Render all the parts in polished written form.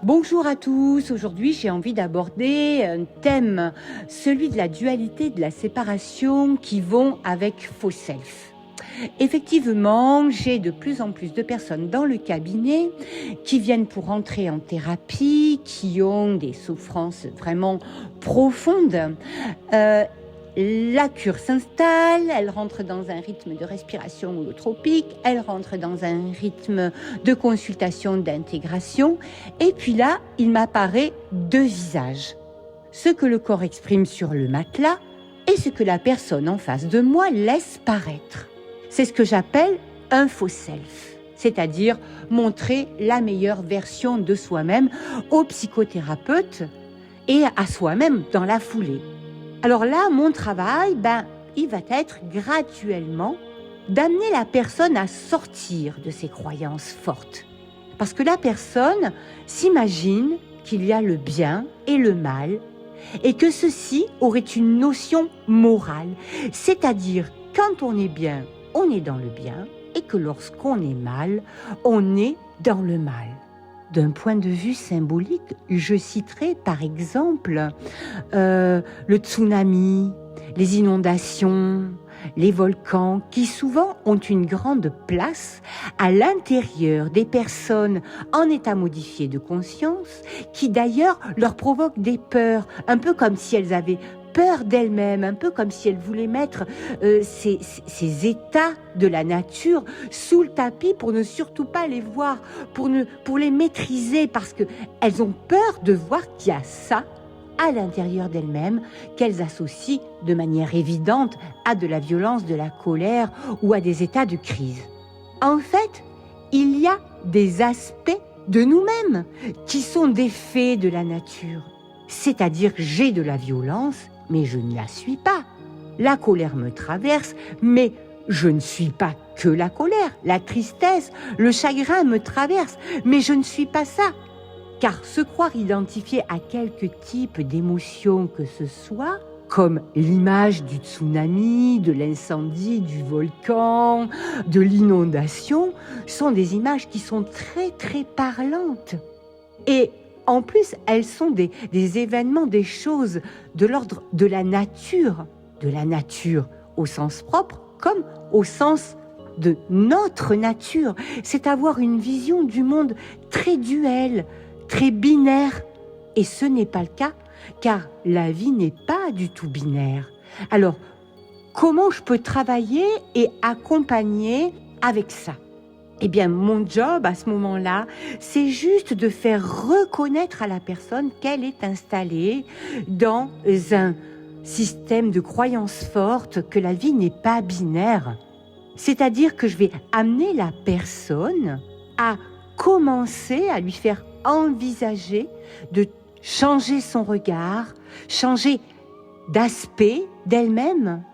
Bonjour à tous, aujourd'hui j'ai envie d'aborder un thème, celui de la dualité, de la séparation qui vont avec faux self. Effectivement, j'ai de plus en plus de personnes dans le cabinet qui viennent pour entrer en thérapie, qui ont des souffrances vraiment profondes. La cure s'installe, elle rentre dans un rythme de respiration holotropique, elle rentre dans un rythme de consultation, d'intégration, et puis là, il m'apparaît deux visages. Ce que le corps exprime sur le matelas et ce que la personne en face de moi laisse paraître. C'est ce que j'appelle un faux self, c'est-à-dire montrer la meilleure version de soi-même au psychothérapeute et à soi-même dans la foulée. Alors là, mon travail, il va être graduellement d'amener la personne à sortir de ses croyances fortes. Parce que la personne s'imagine qu'il y a le bien et le mal et que ceci aurait une notion morale. C'est-à-dire, quand on est bien, on est dans le bien et que lorsqu'on est mal, on est dans le mal. D'un point de vue symbolique, je citerai par exemple le tsunami, les inondations, les volcans, qui souvent ont une grande place à l'intérieur des personnes en état modifié de conscience, qui d'ailleurs leur provoquent des peurs, un peu comme si elles avaient peur d'elles-mêmes, un peu comme si elles voulaient mettre ces états de la nature sous le tapis pour ne surtout pas les voir, pour les maîtriser, parce qu'elles ont peur de voir qu'il y a ça à l'intérieur d'elles-mêmes, qu'elles associent de manière évidente à de la violence, de la colère ou à des états de crise. En fait, il y a des aspects de nous-mêmes qui sont des faits de la nature. C'est-à-dire que j'ai de la violence, mais je ne la suis pas. La colère me traverse, mais je ne suis pas que la colère. La tristesse, le chagrin me traverse, mais je ne suis pas ça. Car se croire identifié à quelque type d'émotion que ce soit, comme l'image du tsunami, de l'incendie, du volcan, de l'inondation, sont des images qui sont très très parlantes. Et en plus, elles sont des événements, des choses de l'ordre de la nature au sens propre comme au sens de notre nature. C'est avoir une vision du monde très duelle, très binaire. Et ce n'est pas le cas, car la vie n'est pas du tout binaire. Alors, comment je peux travailler et accompagner avec ça ? Eh bien, mon job à ce moment-là, c'est juste de faire reconnaître à la personne qu'elle est installée dans un système de croyances fortes, que la vie n'est pas binaire. C'est-à-dire que je vais amener la personne à commencer à lui faire envisager de changer son regard, changer d'aspect d'elle-même,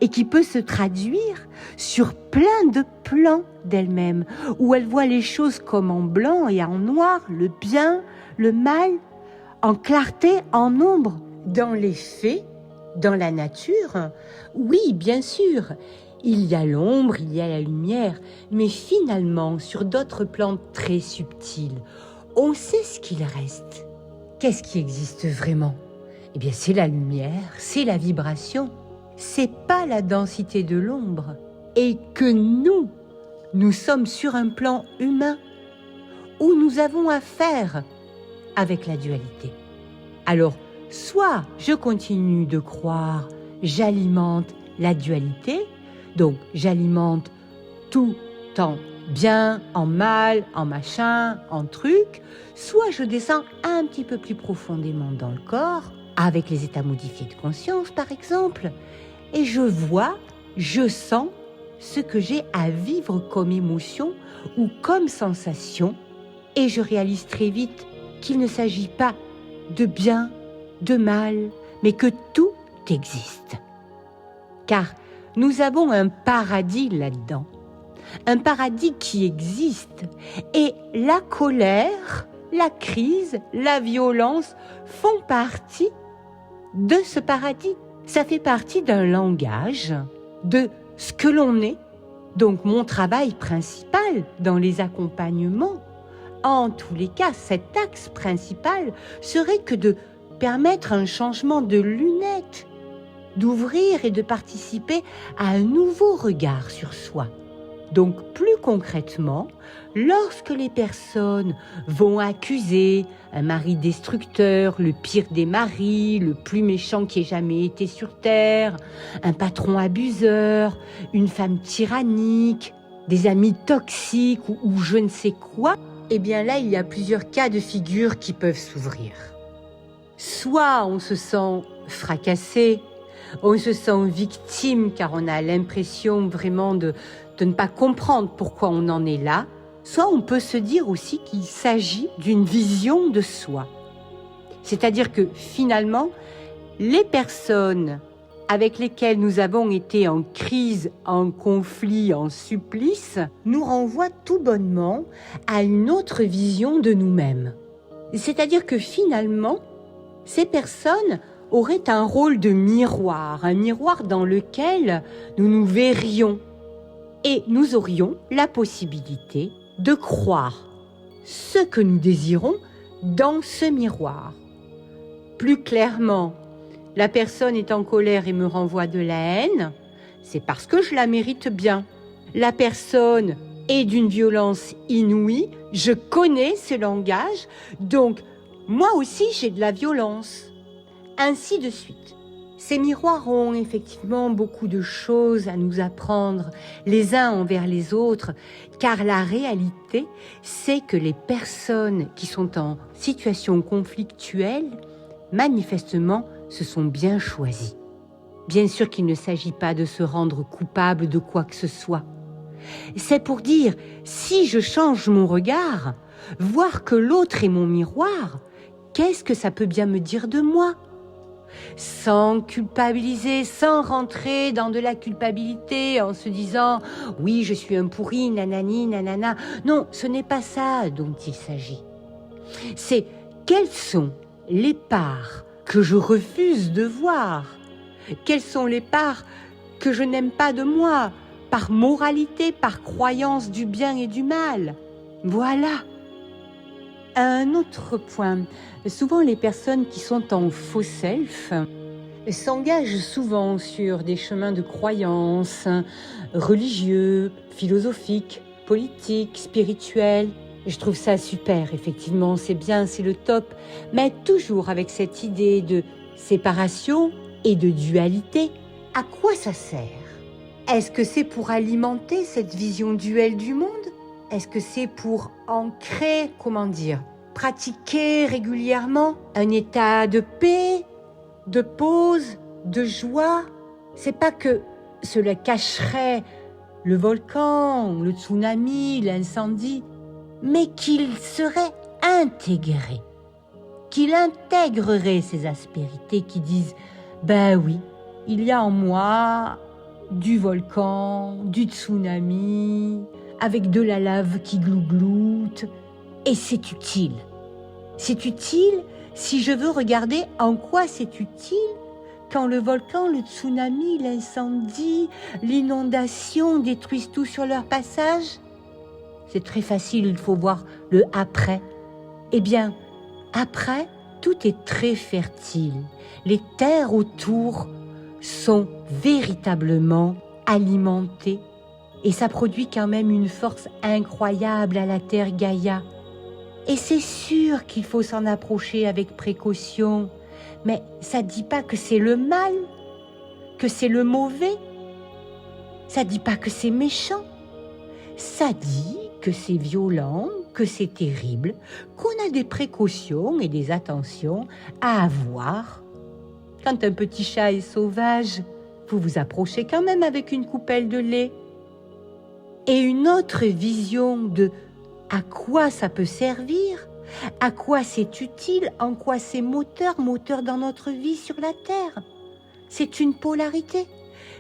et qui peut se traduire sur plein de plans d'elle-même, où elle voit les choses comme en blanc et en noir, le bien, le mal, en clarté, en ombre. Dans les faits, dans la nature, oui, bien sûr, il y a l'ombre, il y a la lumière, mais finalement, sur d'autres plans très subtils, on sait ce qu'il reste. Qu'est-ce qui existe vraiment ? Eh bien, c'est la lumière, c'est la vibration. C'est pas la densité de l'ombre, et que nous sommes sur un plan humain où nous avons affaire avec la dualité. Alors, soit je continue de croire, j'alimente la dualité, donc j'alimente tout en bien, en mal, en machin, en truc, soit je descends un petit peu plus profondément dans le corps, avec les états modifiés de conscience par exemple, et je vois, je sens ce que j'ai à vivre comme émotion ou comme sensation, et je réalise très vite qu'il ne s'agit pas de bien, de mal, mais que tout existe. Car nous avons un paradis là-dedans, un paradis qui existe, et la colère, la crise, la violence font partie de ce paradis. Ça fait partie d'un langage, de ce que l'on est. Donc mon travail principal dans les accompagnements, en tous les cas, cet axe principal serait que de permettre un changement de lunettes, d'ouvrir et de participer à un nouveau regard sur soi. Donc plus concrètement, lorsque les personnes vont accuser un mari destructeur, le pire des maris, le plus méchant qui ait jamais été sur terre, un patron abuseur, une femme tyrannique, des amis toxiques ou je ne sais quoi, eh bien là, il y a plusieurs cas de figure qui peuvent s'ouvrir. Soit on se sent fracassé, on se sent victime car on a l'impression vraiment de ne pas comprendre pourquoi on en est là, soit on peut se dire aussi qu'il s'agit d'une vision de soi. C'est-à-dire que finalement, les personnes avec lesquelles nous avons été en crise, en conflit, en supplice, nous renvoient tout bonnement à une autre vision de nous-mêmes. C'est-à-dire que finalement, ces personnes auraient un rôle de miroir, un miroir dans lequel nous nous verrions et nous aurions la possibilité de croire ce que nous désirons dans ce miroir. Plus clairement, la personne est en colère et me renvoie de la haine, c'est parce que je la mérite bien. La personne est d'une violence inouïe, je connais ce langage, donc moi aussi j'ai de la violence. Ainsi de suite. Ces miroirs ont effectivement beaucoup de choses à nous apprendre les uns envers les autres, car la réalité, c'est que les personnes qui sont en situation conflictuelle, manifestement, se sont bien choisies. Bien sûr qu'il ne s'agit pas de se rendre coupable de quoi que ce soit. C'est pour dire, si je change mon regard, voir que l'autre est mon miroir, qu'est-ce que ça peut bien me dire de moi ? Sans culpabiliser, sans rentrer dans de la culpabilité en se disant « oui, je suis un pourri, nanani, nanana ». Non, ce n'est pas ça dont il s'agit. C'est quelles sont les parts que je refuse de voir ? Quelles sont les parts que je n'aime pas de moi, par moralité, par croyance du bien et du mal ? Voilà. Un autre point, souvent les personnes qui sont en faux self s'engagent souvent sur des chemins de croyances religieux, philosophiques, politiques, spirituels. Je trouve ça super, effectivement, c'est bien, c'est le top, mais toujours avec cette idée de séparation et de dualité. À quoi ça sert ? Est-ce que c'est pour alimenter cette vision duelle du monde ? Est-ce que c'est pour ancrer, pratiquer régulièrement un état de paix, de pause, de joie ? C'est pas que cela cacherait le volcan, le tsunami, l'incendie, mais qu'il serait intégré, qu'il intégrerait ces aspérités qui disent « ben oui, il y a en moi du volcan, du tsunami, avec de la lave qui glougloute, et c'est utile. C'est utile si je veux regarder en quoi c'est utile quand le volcan, le tsunami, l'incendie, l'inondation détruisent tout sur leur passage. C'est très facile, il faut voir le après. Eh bien, après, tout est très fertile. Les terres autour sont véritablement alimentées et ça produit quand même une force incroyable à la terre Gaïa. Et c'est sûr qu'il faut s'en approcher avec précaution, mais ça ne dit pas que c'est le mal, que c'est le mauvais. Ça ne dit pas que c'est méchant. Ça dit que c'est violent, que c'est terrible, qu'on a des précautions et des attentions à avoir. Quand un petit chat est sauvage, vous vous approchez quand même avec une coupelle de lait. Et une autre vision de à quoi ça peut servir, à quoi c'est utile, en quoi c'est moteur dans notre vie sur la Terre. C'est une polarité,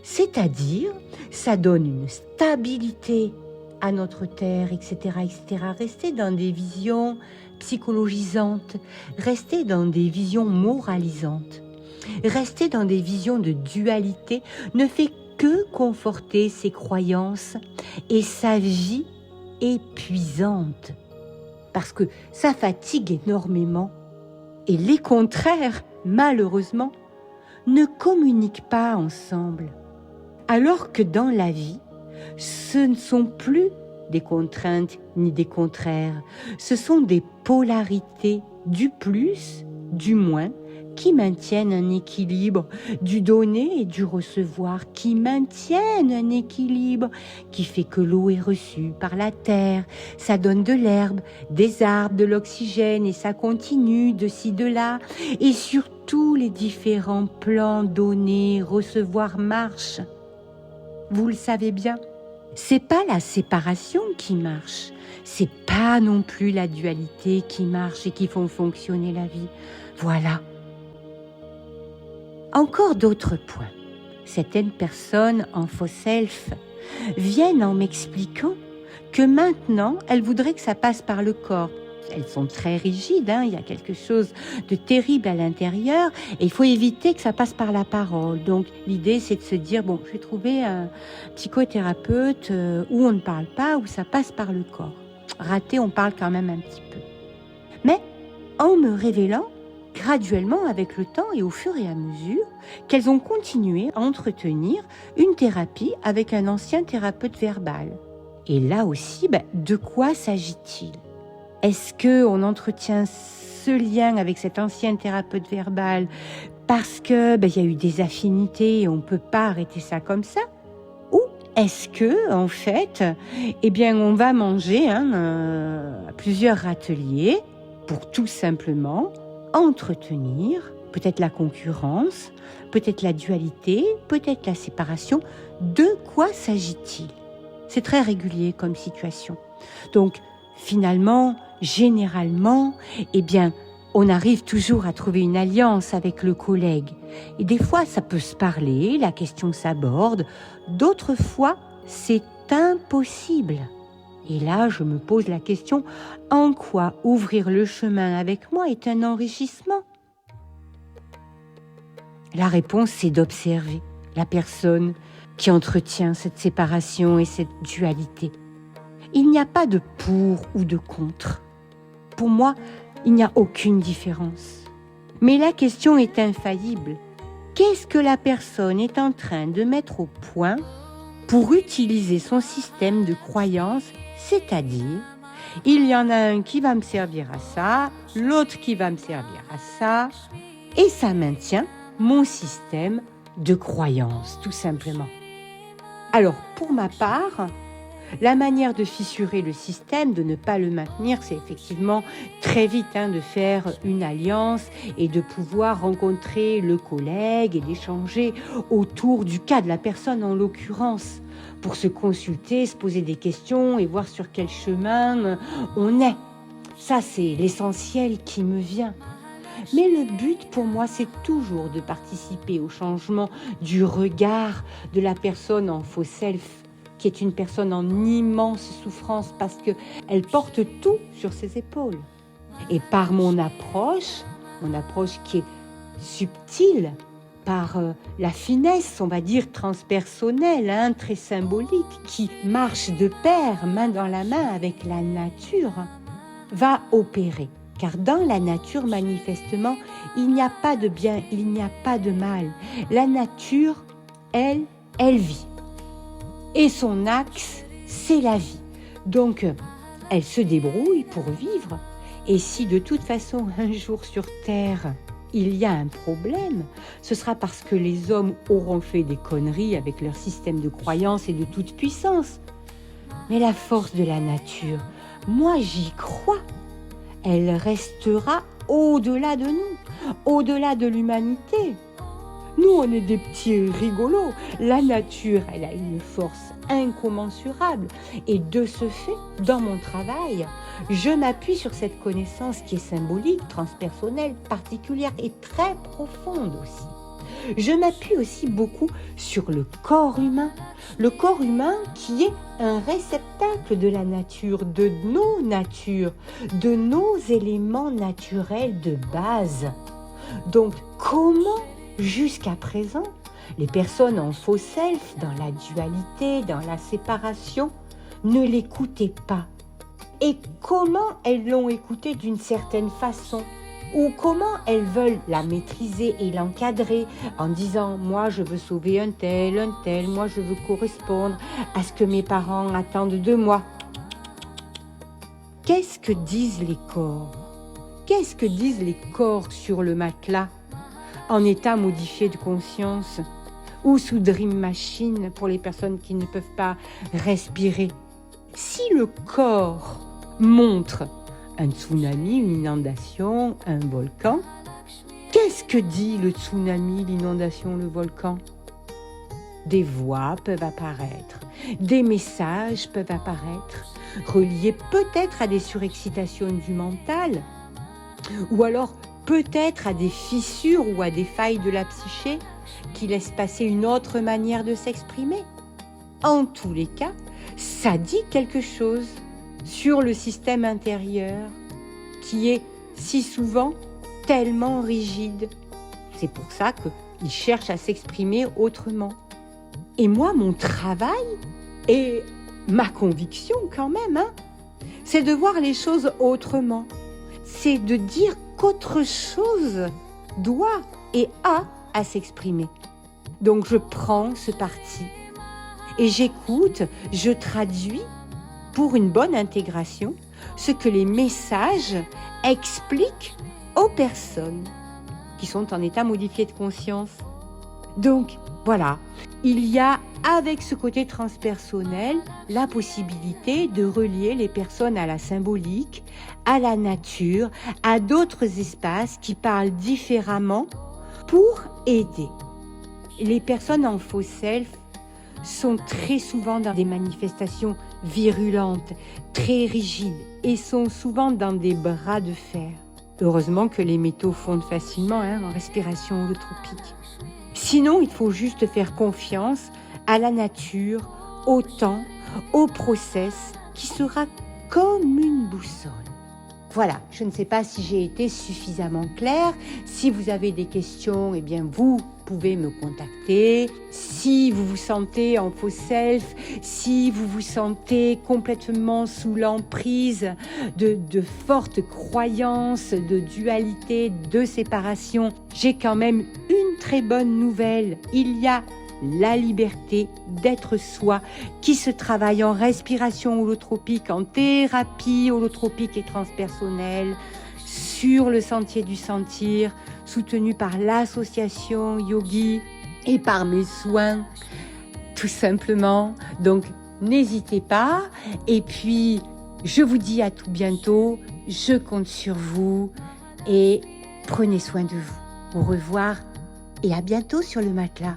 c'est-à-dire ça donne une stabilité à notre Terre, etc., etc. Rester dans des visions psychologisantes, rester dans des visions moralisantes, rester dans des visions de dualité ne fait que conforter ses croyances et sa vie épuisante. parce que ça fatigue énormément. Et les contraires, malheureusement, ne communiquent pas ensemble. Alors que dans la vie, ce ne sont plus des contraintes ni des contraires, ce sont des polarités du plus, du moins, qui maintiennent un équilibre, du donner et du recevoir, qui maintiennent un équilibre, qui fait que l'eau est reçue par la terre, ça donne de l'herbe, des arbres, de l'oxygène, et ça continue de ci, de là, et sur tous les différents plans donner, recevoir, marche. Vous le savez bien, c'est pas la séparation qui marche, c'est pas non plus la dualité qui marche et qui font fonctionner la vie. Voilà. Encore d'autres points. Certaines personnes en faux self viennent en m'expliquant que maintenant, elles voudraient que ça passe par le corps. Elles sont très rigides, il y a quelque chose de terrible à l'intérieur et il faut éviter que ça passe par la parole. Donc l'idée c'est de se dire, bon, je vais trouver un psychothérapeute où on ne parle pas, où ça passe par le corps. Raté, on parle quand même un petit peu. Mais en me révélant graduellement avec le temps et au fur et à mesure qu'elles ont continué à entretenir une thérapie avec un ancien thérapeute verbal. Et là aussi, de quoi s'agit-il ? Est-ce qu'on entretient ce lien avec cet ancien thérapeute verbal parce que y a eu des affinités et on ne peut pas arrêter ça comme ça ? Ou est-ce que, en fait, on va manger plusieurs râteliers pour tout simplement entretenir peut-être la concurrence, peut-être la dualité, peut-être la séparation. De quoi s'agit-il ? C'est très régulier comme situation. Donc, finalement, généralement, on arrive toujours à trouver une alliance avec le collègue. Et des fois, ça peut se parler, la question s'aborde. D'autres fois, c'est impossible. Et là, je me pose la question, en quoi ouvrir le chemin avec moi est un enrichissement ? La réponse, c'est d'observer la personne qui entretient cette séparation et cette dualité. Il n'y a pas de pour ou de contre. Pour moi, il n'y a aucune différence. Mais la question est infaillible. Qu'est-ce que la personne est en train de mettre au point pour utiliser son système de croyance, c'est-à-dire, il y en a un qui va me servir à ça, l'autre qui va me servir à ça, et ça maintient mon système de croyance, tout simplement. Alors, pour ma part, la manière de fissurer le système, de ne pas le maintenir, c'est effectivement très vite de faire une alliance et de pouvoir rencontrer le collègue et d'échanger autour du cas de la personne en l'occurrence, pour se consulter, se poser des questions et voir sur quel chemin on est. Ça, c'est l'essentiel qui me vient. Mais le but pour moi, c'est toujours de participer au changement du regard de la personne en faux self, qui est une personne en immense souffrance parce qu'elle porte tout sur ses épaules. Et par mon approche qui est subtile, par la finesse, on va dire, transpersonnelle, très symbolique, qui marche de pair, main dans la main avec la nature, va opérer. Car dans la nature, manifestement, il n'y a pas de bien, il n'y a pas de mal. La nature, elle vit. Et son axe, c'est la vie. Donc, elle se débrouille pour vivre. Et si de toute façon, un jour sur Terre, il y a un problème, ce sera parce que les hommes auront fait des conneries avec leur système de croyance et de toute puissance. Mais la force de la nature, moi j'y crois. Elle restera au-delà de nous, au-delà de l'humanité. Nous, on est des petits rigolos. La nature, elle a une force incommensurable. Et de ce fait, dans mon travail, je m'appuie sur cette connaissance qui est symbolique, transpersonnelle, particulière et très profonde aussi. Je m'appuie aussi beaucoup sur le corps humain qui est un réceptacle de la nature, de nos natures, de nos éléments naturels de base. Donc, comment, jusqu'à présent, les personnes en faux self, dans la dualité, dans la séparation, ne l'écoutaient pas? et comment elles l'ont écoutée d'une certaine façon, ou comment elles veulent la maîtriser et l'encadrer en disant « moi je veux sauver un tel, moi je veux correspondre à ce que mes parents attendent de moi ». Qu'est-ce que disent les corps? Qu'est-ce que disent les corps sur le matelas, en état modifié de conscience, ou sous Dream Machine pour les personnes qui ne peuvent pas respirer? Si le corps montre un tsunami, une inondation, un volcan, qu'est-ce que dit le tsunami, l'inondation, le volcan? Des voix peuvent apparaître, des messages peuvent apparaître, reliés peut-être à des surexcitations du mental, ou alors peut-être à des fissures ou à des failles de la psyché qui laissent passer une autre manière de s'exprimer. En tous les cas, ça dit quelque chose sur le système intérieur qui est si souvent tellement rigide. C'est pour ça qu'il cherche à s'exprimer autrement. Et moi, mon travail et ma conviction quand même, c'est de voir les choses autrement. C'est de dire qu'autre chose doit et a à s'exprimer. Donc je prends ce parti et j'écoute, je traduis pour une bonne intégration ce que les messages expliquent aux personnes qui sont en état modifié de conscience. Donc voilà, il y a avec ce côté transpersonnel la possibilité de relier les personnes à la symbolique, à la nature, à d'autres espaces qui parlent différemment pour aider. Les personnes en faux self sont très souvent dans des manifestations virulentes, très rigides et sont souvent dans des bras de fer. Heureusement que les métaux fondent facilement en respiration holotropique. Sinon, il faut juste faire confiance à la nature, au temps, au process qui sera comme une boussole. Voilà, je ne sais pas si j'ai été suffisamment claire. Si vous avez des questions, eh bien vous pouvez me contacter. Si vous vous sentez en faux self, si vous vous sentez complètement sous l'emprise de fortes croyances, de dualité, de séparation, j'ai quand même une très bonne nouvelle. Il y a la liberté d'être soi qui se travaille en respiration holotropique, en thérapie holotropique et transpersonnelle, sur le sentier du sentir, soutenu par l'association Yogi et par mes soins, tout simplement. Donc n'hésitez pas. Et puis je vous dis à tout bientôt. Je compte sur vous et prenez soin de vous. Au revoir et à bientôt sur le matelas.